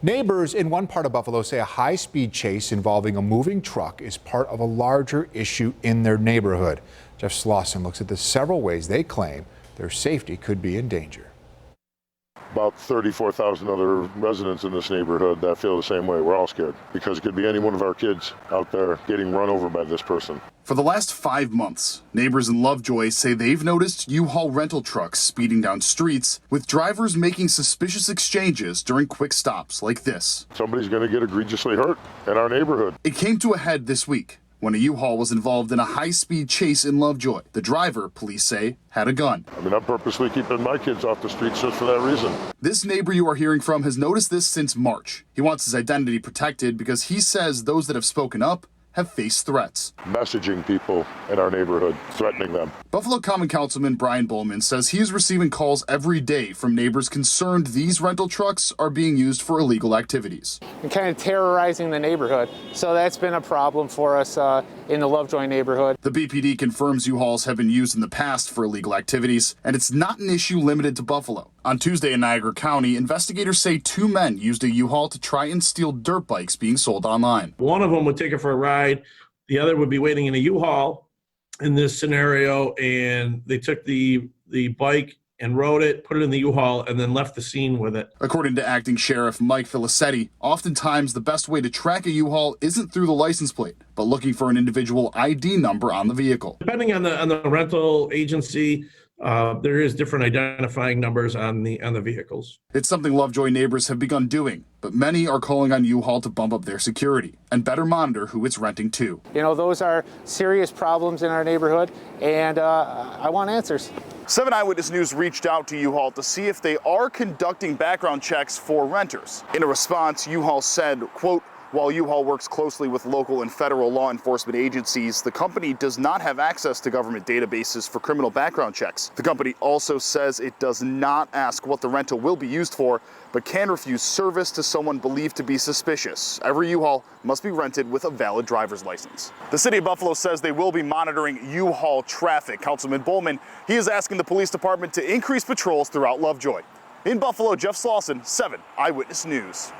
Neighbors in one part of Buffalo say a high-speed chase involving a moving truck is part of a larger issue in their neighborhood. Jeff Slauson looks at the several ways they claim their safety could be in danger. About 34,000 other residents in this neighborhood that feel the same way. We're all scared because it could be any one of our kids out there getting run over by this person. For the last 5 months, neighbors in Lovejoy say they've noticed U-Haul rental trucks speeding down streets with drivers making suspicious exchanges during quick stops like this. Somebody's going to get egregiously hurt in our neighborhood. It came to a head this week when a U-Haul was involved in a high-speed chase in Lovejoy. The driver, police say, had a gun. I'm purposely keeping my kids off the streets just for that reason. This neighbor you are hearing from has noticed this since March. He wants his identity protected because he says those that have spoken up have faced threats. Messaging people in our neighborhood, threatening them. Buffalo Common Councilman Brian Bowman says he is receiving calls every day from neighbors concerned these rental trucks are being used for illegal activities. And kind of terrorizing the neighborhood. So that's been a problem for us in the Lovejoy neighborhood. The BPD confirms U-Hauls have been used in the past for illegal activities, and it's not an issue limited to Buffalo. On Tuesday in Niagara County, investigators say 2 men used a U-Haul to try and steal dirt bikes being sold online. One of them would take it for a ride. The other would be waiting in a U-Haul in this scenario, and they took the bike and rode it, put it in the U-Haul, and then left the scene with it. According to Acting Sheriff Mike Filicetti, oftentimes the best way to track a U-Haul isn't through the license plate, but looking for an individual ID number on the vehicle. Depending on the rental agency, there is different identifying numbers on the vehicles. It's something Lovejoy neighbors have begun doing, but many are calling on U-Haul to bump up their security and better monitor who it's renting to. You know, those are serious problems in our neighborhood, and I want answers. 7 Eyewitness News reached out to U-Haul to see if they are conducting background checks for renters. In a response, U-Haul said, quote, "While U-Haul works closely with local and federal law enforcement agencies, the company does not have access to government databases for criminal background checks. The company also says it does not ask what the rental will be used for, but can refuse service to someone believed to be suspicious. Every U-Haul must be rented with a valid driver's license." The city of Buffalo says they will be monitoring U-Haul traffic. Councilman Bowman, he is asking the police department to increase patrols throughout Lovejoy. In Buffalo, Jeff Slauson, 7 Eyewitness News.